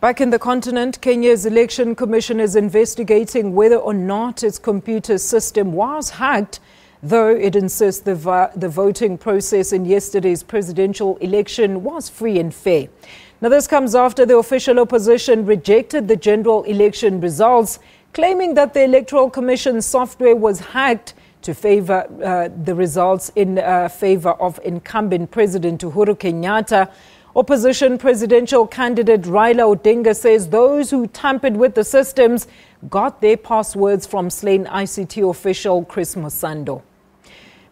Back in the continent, Kenya's Election Commission is investigating whether or not its computer system was hacked, though it insists the voting process in yesterday's presidential election was free and fair. Now, this comes after the official opposition rejected the general election results, claiming that the Electoral Commission software was hacked to favour the results in favour of incumbent President Uhuru Kenyatta. Opposition presidential candidate Raila Odinga says those who tampered with the systems got their passwords from slain ICT official Chris Msando.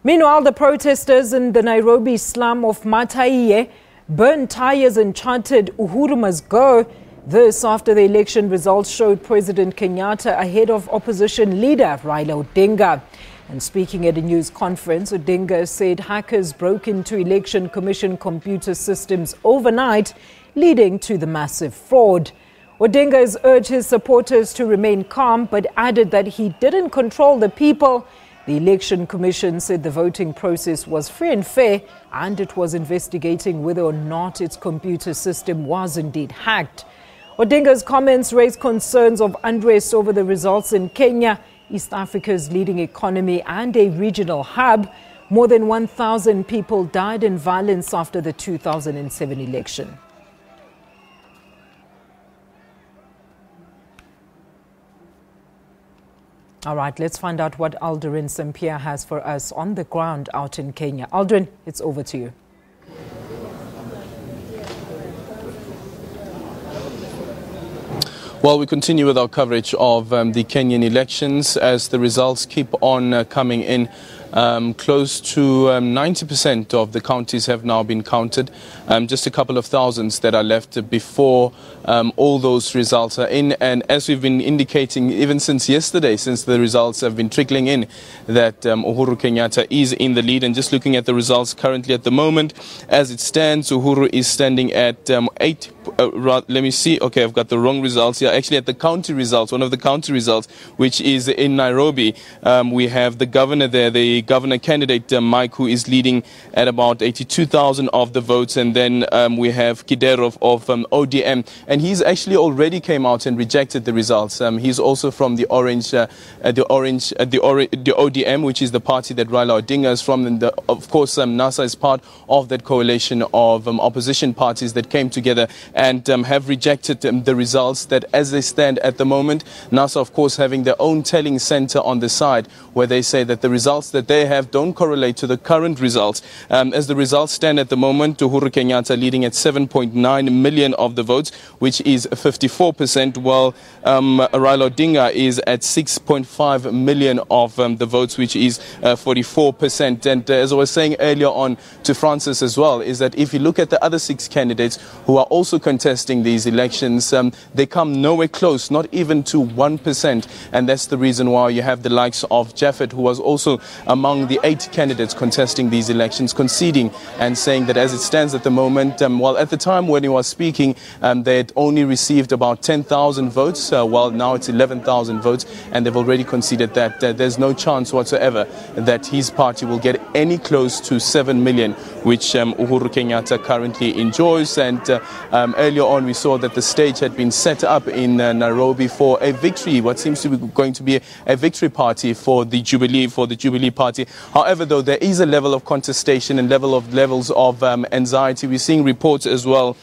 Meanwhile, the protesters in the Nairobi slum of Mataiye burned tires and chanted "Uhuru must go." This after the election results showed President Kenyatta ahead of opposition leader Raila Odinga. And speaking at a news conference, Odinga said hackers broke into Election Commission computer systems overnight, leading to the massive fraud. Odinga has urged his supporters to remain calm, but added that he didn't control the people. The Election Commission said the voting process was free and fair, and it was investigating whether or not its computer system was indeed hacked. Odinga's comments raised concerns of unrest over the results in Kenya, East Africa's leading economy and a regional hub. More than 1,000 people died in violence after the 2007 election. All right, let's find out what Aldrin Sampia has for us on the ground out in Kenya. Aldrin, it's over to you. Well, we continue with our coverage of the Kenyan elections as the results keep on coming in. Close to 90% of the counties have now been counted. Just a couple of thousands that are left before all those results are in. And as we've been indicating, even since yesterday, since the results have been trickling in, that Uhuru Kenyatta is in the lead. And just looking at the results currently at the moment, as it stands, Uhuru is standing at 8. Let me see. Okay, I've got the wrong results here. Actually, at the county results, one of the county results, which is in Nairobi, we have the governor there, the governor candidate Mike, who is leading at about 82,000 of the votes, and then we have Kidero of ODM, and he's actually already came out and rejected the results. He's also from the ODM, which is the party that Raila Odinga is from, and of course NASA is part of that coalition of opposition parties that came together and have rejected the results that as they stand at the moment. NASA, of course, having their own telling center on the side where they say that the results that they have don't correlate to the current results. As the results stand at the moment, Uhuru Kenyatta leading at 7.9 million of the votes, which is 54%, while Raila Odinga is at 6.5 million of the votes, which is 44%. And as I was saying earlier on to Francis as well, is that if you look at the other 6 candidates who are also contesting these elections, they come nowhere close, not even to 1%. And that's the reason why you have the likes of Japheth, who was also among the 8 candidates contesting these elections, conceding and saying that as it stands at the moment, well, at the time when he was speaking, they had only received about 10,000 votes, while now it's 11,000 votes, and they've already conceded that there's no chance whatsoever that his party will get any close to 7 million, which Uhuru Kenyatta currently enjoys. And earlier on, we saw that the stage had been set up in Nairobi for a victory, what seems to be going to be a victory party for the Jubilee party. However, though, there is a level of contestation and levels of anxiety. We're seeing reports as well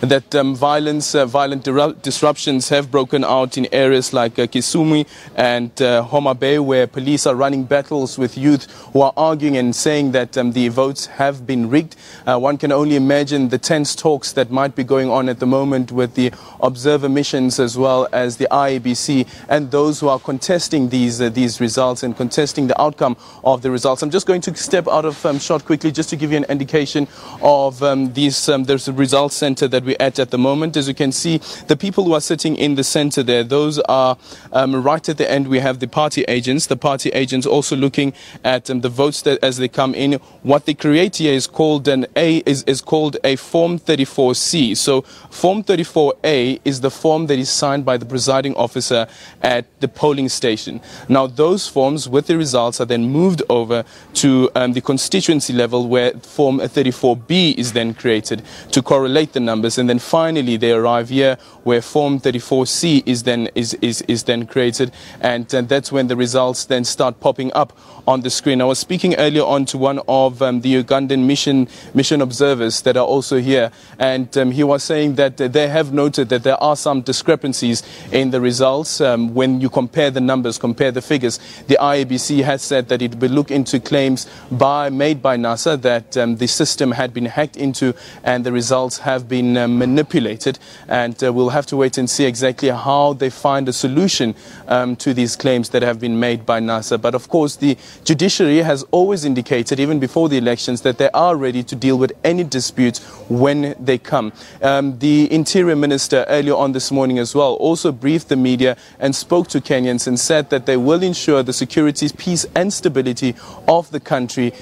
that violent disruptions have broken out in areas like Kisumu and Homa Bay, where police are running battles with youth who are arguing and saying that the votes have been rigged. One can only imagine the tense talks that might be going on at the moment with the observer missions as well as the IEBC and those who are contesting these results and contesting the outcome of the results. I'm just going to step out of shot quickly just to give you an indication of there's a results center that we're at the moment. As you can see, the people who are sitting in the center there, those are right at the end. We have the party agents. The party agents also looking at the votes that as they come in. What they create here is called called a Form 34C. So Form 34A is the form that is signed by the presiding officer at the polling station. Now, those forms with the results are then moved over to the constituency level, where Form 34B is then created to correlate the numbers, and then finally they arrive here where Form 34C is then created, and that's when the results then start popping up on the screen. I was speaking earlier on to one of the Ugandan mission observers that are also here, and he was saying that they have noted that there are some discrepancies in the results when you compare the numbers, compare the figures. The IEBC has said that it will look into claims made by NASA that the system had been hacked into and the results have been manipulated, and we'll have to wait and see exactly how they find a solution to these claims that have been made by NASA. But of course, the judiciary has always indicated, even before the elections, that they are ready to deal with any disputes when they come. The Interior Minister earlier on this morning as well also briefed the media and spoke to Kenyans and said that they will ensure the security, peace and stability of the country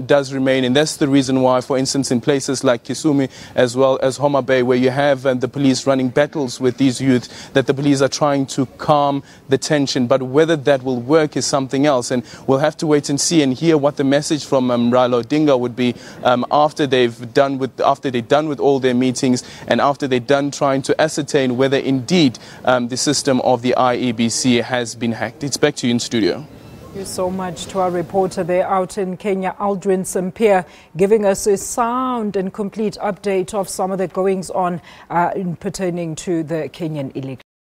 does remain. And that's the reason why, for instance, in places like Kisumu as well as Homa Bay, where you have the police running battles with these youth, that the police are trying to calm the tension. But whether that will work is something else, and we'll have to wait and see and hear what the message from Raila Odinga would be after they're done with all their meetings and after they're done trying to ascertain whether indeed the system of the IEBC has been hacked. It's back to you in studio. Thank you so much to our reporter there out in Kenya, Aldrin Sampear, giving us a sound and complete update of some of the goings on pertaining to the Kenyan election.